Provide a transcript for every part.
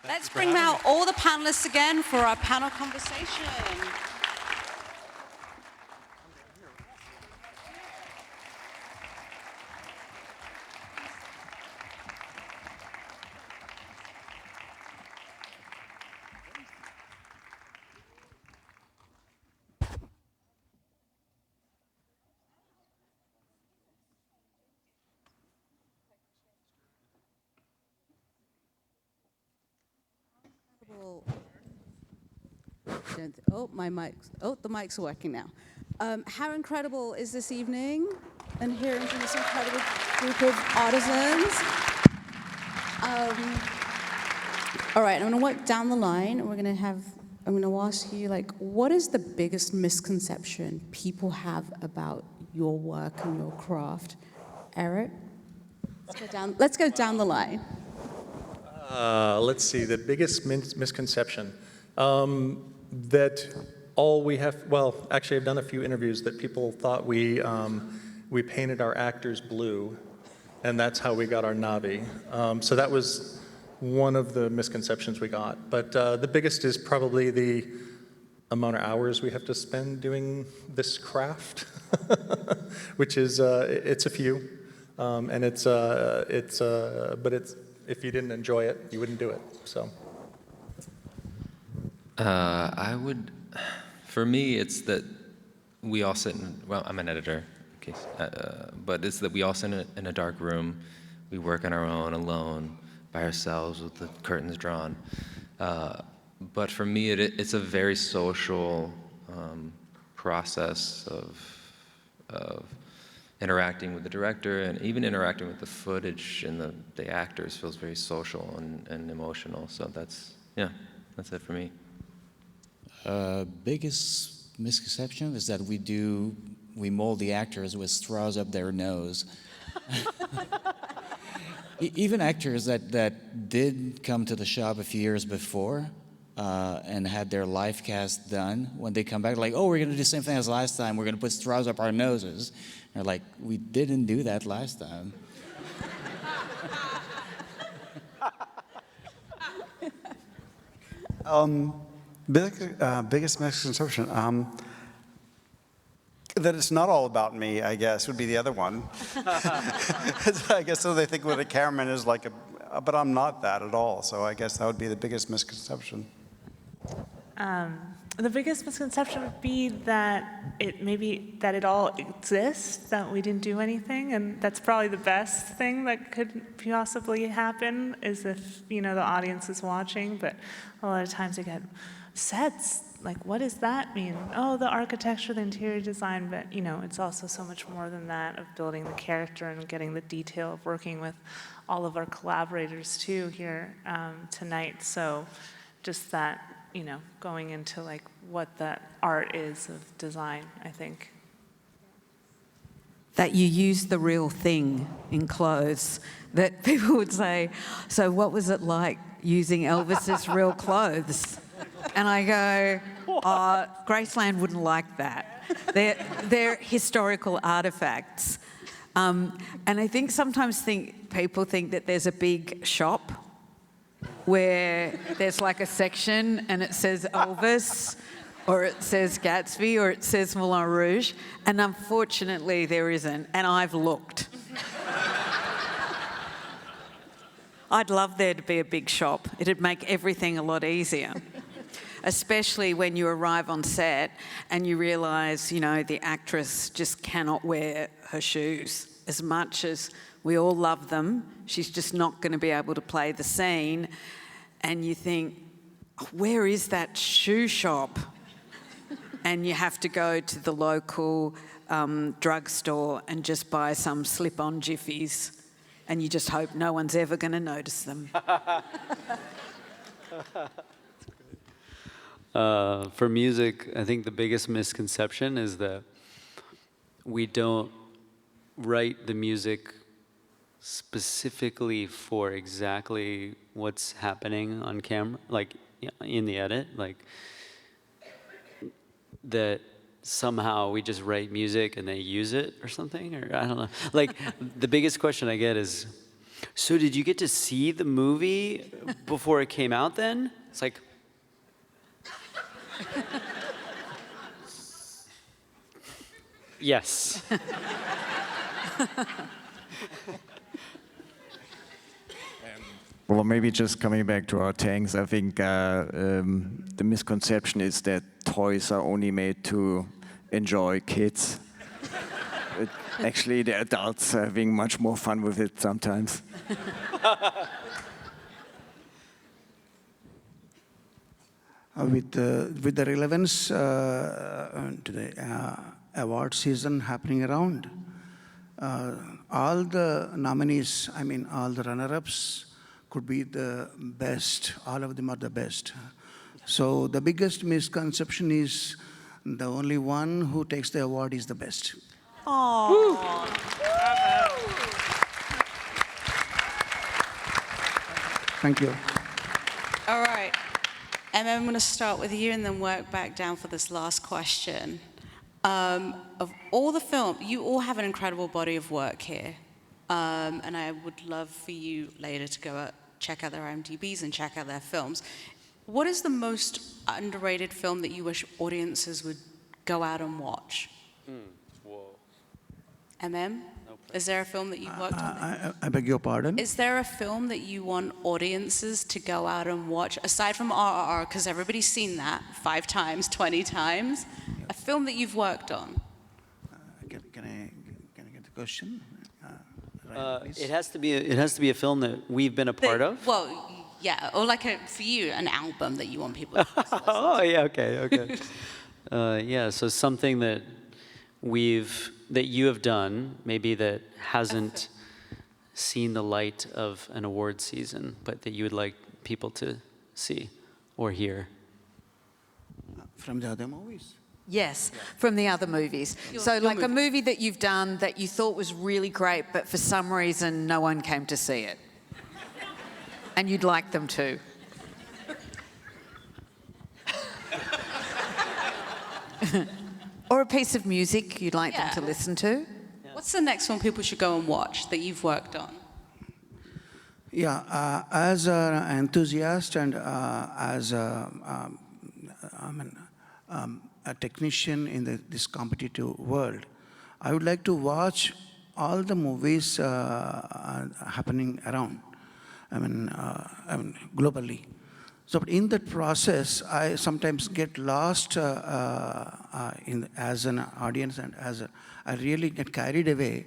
Let's bring out all the panelists again for our panel conversation. Oh, my mic. Oh, the mic's working now. How incredible is this evening? And hearing from this incredible group of artisans. All right, I'm going to work down the line, and I'm going to ask you, like, what is the biggest misconception people have about your work and your craft? Eric? Let's go down the line. Let's see, the biggest misconception. That all we have, well, actually I've done a few interviews that people thought we painted our actors blue, and that's how we got our Navi. So that was one of the misconceptions we got. But the biggest is probably the amount of hours we have to spend doing this craft, which is, it's a few, and but if you didn't enjoy it, you wouldn't do it, so. For me, it's that we all sit in, well, I'm an editor, in case, but it's that we all sit in a dark room, we work on our own, alone, by ourselves, with the curtains drawn. But for me, it's a very social process of interacting with the director, and even interacting with the footage and the actors feels very social and emotional, so that's it for me. Biggest misconception is that we mold the actors with straws up their nose. Even actors that did come to the shop a few years before and had their live cast done, when they come back, like, oh, we're going to do the same thing as last time, we're going to put straws up our noses. And they're like, we didn't do that last time. Biggest misconception, that it's not all about me, I guess, would be the other one. I guess so they think what a cameraman is like, but I'm not that at all, so I guess that would be the biggest misconception. The biggest misconception would be that it all exists, that we didn't do anything, and that's probably the best thing that could possibly happen, is if, the audience is watching, but a lot of times they get sets, like, what does that mean? Oh, the architecture, the interior design, but, it's also so much more than that, of building the character and getting the detail, of working with all of our collaborators, too, here tonight, so just that, going into, like, what the art is of design, I think. That you use the real thing in clothes, that people would say, so what was it like using Elvis's real clothes? And I go, Graceland wouldn't like that. They're historical artifacts. And I think sometimes people think that there's a big shop where there's like a section and it says Elvis, or it says Gatsby, or it says Moulin Rouge, and unfortunately there isn't, and I've looked. I'd love there to be a big shop. It'd make everything a lot easier. Especially when you arrive on set and you realise, the actress just cannot wear her shoes. As much as we all love them, she's just not going to be able to play the scene. And you think, where is that shoe shop? And you have to go to the local drugstore and just buy some slip-on jiffies. And you just hope no one's ever going to notice them. For music, I think the biggest misconception is that we don't write the music specifically for exactly what's happening on camera, like in the edit, like that somehow we just write music and they use it or something, or I don't know. Like the biggest question I get is, So did you get to see the movie before it came out then? It's like, yes. Well, maybe just coming back to our tanks, I think the misconception is that toys are only made to enjoy kids. Actually, the adults are having much more fun with it sometimes. With the relevance to the award season happening around, all the nominees, I mean, all the runner-ups could be the best. All of them are the best. So the biggest misconception is the only one who takes the award is the best. Oh. Thank you. All right. Emma, I'm going to start with you and then work back down for this last question. Of all the films, you all have an incredible body of work here. And I would love for you later to go check out their IMDb's and check out their films. What is the most underrated film that you wish audiences would go out and watch? Whoa. MM? Is there a film that you've worked on? I beg your pardon? Is there a film that you want audiences to go out and watch, aside from RRR, because everybody's seen that 5 times, 20 times, a film that you've worked on? Can I get the question? It has to be a film that we've been a part of. Well, yeah, or like for you, an album that you want people to listen to. Oh yeah, okay. Yeah, so something that you have done, maybe that hasn't seen the light of an award season, but that you would like people to see or hear. From the other movies? Yes, from the other movies. So like a movie that you've done that you thought was really great, but for some reason no one came to see it. And you'd like them to. Or a piece of music you'd like them to listen to. What's the next one people should go and watch that you've worked on? Yeah, as an enthusiast and as a technician in this competitive world, I would like to watch all the movies happening around, globally. So in that process, I sometimes get lost as an audience, and I really get carried away,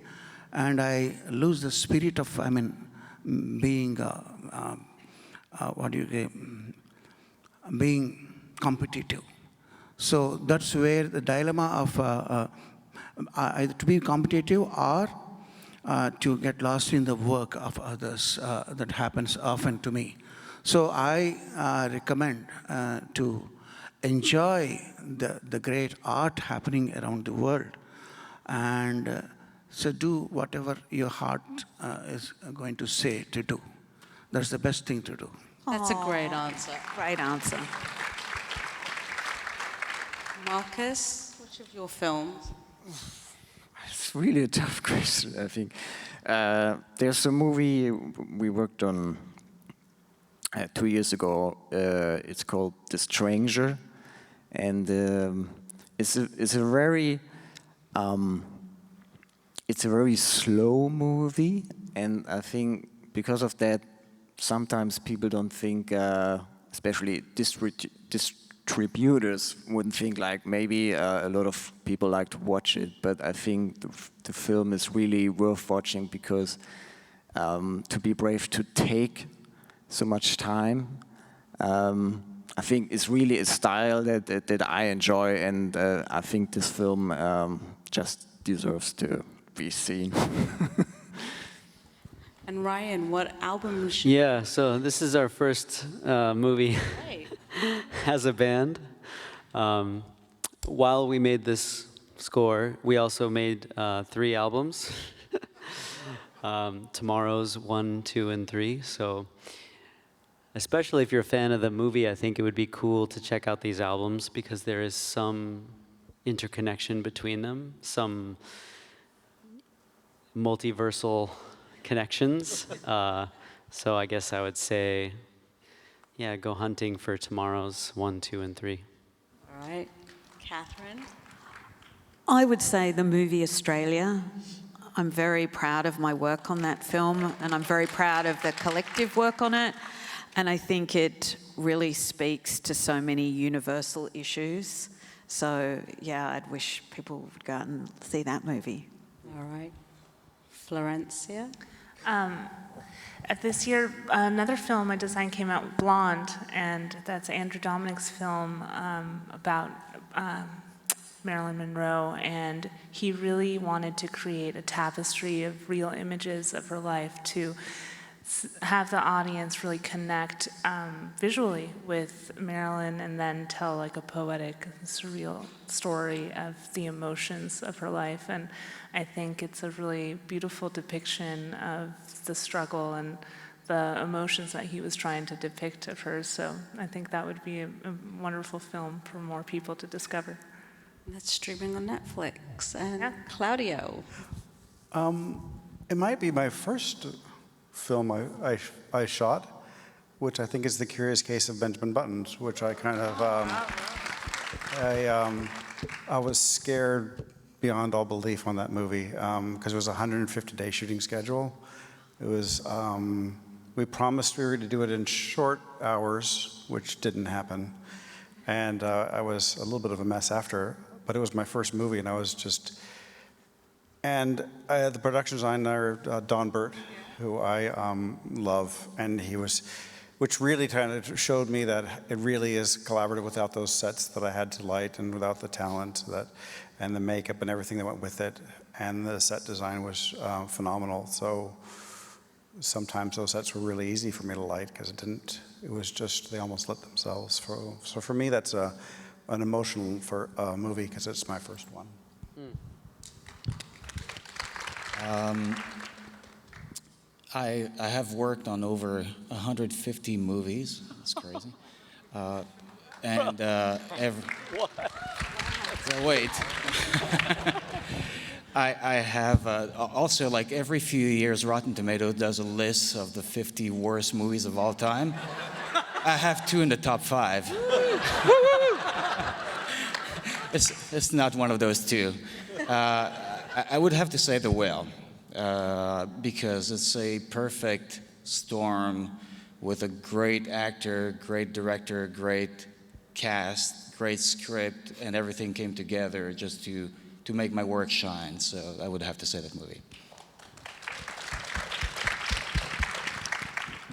and I lose the spirit of being being competitive. So that's where the dilemma of either to be competitive or to get lost in the work of others that happens often to me. So I recommend to enjoy the great art happening around the world, and so do whatever your heart is going to say to do. That's the best thing to do. That's a great answer. Great answer. Marcus, which of your films? It's really a tough question, I think. There's a movie we worked on 2 years ago. It's called The Stranger, and it's a very slow movie, and I think because of that, sometimes people don't think, especially distributors wouldn't think like maybe a lot of people like to watch it, but I think the film is really worth watching because to be brave to take so much time, I think it's really a style that I enjoy, and I think this film just deserves to be seen. And Ryan, what album should Yeah, so this is our first movie as a band. While we made this score, we also made 3 albums. Tomorrow's 1, 2, and 3. So especially if you're a fan of the movie, I think it would be cool to check out these albums because there is some interconnection between them, some multiversal connections. So I guess I would say, yeah, go hunting for tomorrow's 1, 2, and 3. All right. Catherine? I would say the movie Australia. I'm very proud of my work on that film, and I'm very proud of the collective work on it. And I think it really speaks to so many universal issues. So, yeah, I'd wish people would go out and see that movie. All right. Florencia? This year, another film I designed came out, Blonde, and that's Andrew Dominik's film about Marilyn Monroe, and he really wanted to create a tapestry of real images of her life to have the audience really connect visually with Marilyn and then tell like a poetic, surreal story of the emotions of her life. And I think it's a really beautiful depiction of the struggle and the emotions that he was trying to depict of hers. So I think that would be a wonderful film for more people to discover. That's streaming on Netflix. And Yeah. Claudio? It might be my first film I shot, which I think is The Curious Case of Benjamin Buttons, which I kind of, I was scared beyond all belief on that movie because it was a 150-day shooting schedule. It was, we promised we were going to do it in short hours, which didn't happen. And I was a little bit of a mess after, but it was my first movie, and I was just, and I had the production designer, Don Burt, who I love, and he was, which really kind of showed me that it really is collaborative without those sets that I had to light and without the talent that, and the makeup and everything that went with it, and the set design was phenomenal. So sometimes those sets were really easy for me to light because it was just, they almost lit themselves. So for me, that's an emotional movie because it's my first one. I have worked on over 150 movies. That's crazy. And wait. I have also, like every few years, Rotten Tomatoes does a list of the 50 worst movies of all time. I have 2 in the top 5. It's not one of those 2. I would have to say The Whale. Because it's a perfect storm with a great actor, great director, great cast, great script, and everything came together just to make my work shine. So I would have to say that movie.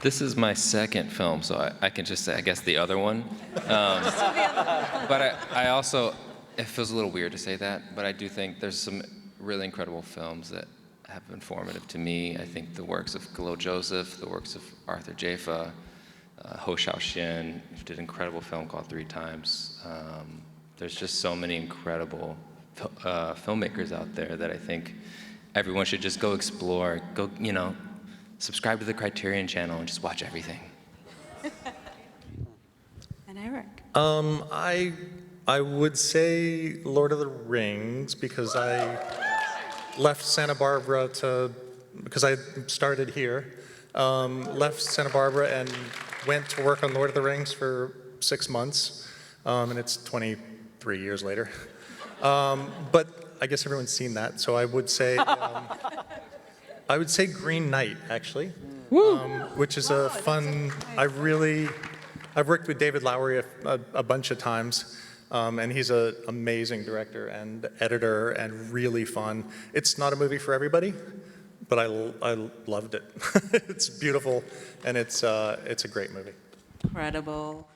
This is my second film, so I can just say, I guess, the other one. But I also, it feels a little weird to say that, but I do think there's some really incredible films that have been formative to me. I think the works of Galo Joseph, the works of Arthur Jafa, Ho Xiaoxin, who did an incredible film called 3 Times. There's just so many incredible filmmakers out there that I think everyone should just go explore, go, subscribe to the Criterion channel and just watch everything. And Eric? I would say Lord of the Rings because I left Santa Barbara because I started here, left Santa Barbara and went to work on Lord of the Rings for 6 months, and it's 23 years later. But I guess everyone's seen that, so I would say Green Knight, actually, which is a fun, I've worked with David Lowery a bunch of times. And he's an amazing director and editor and really fun. It's not a movie for everybody, but I loved it. It's beautiful and it's a great movie. Incredible.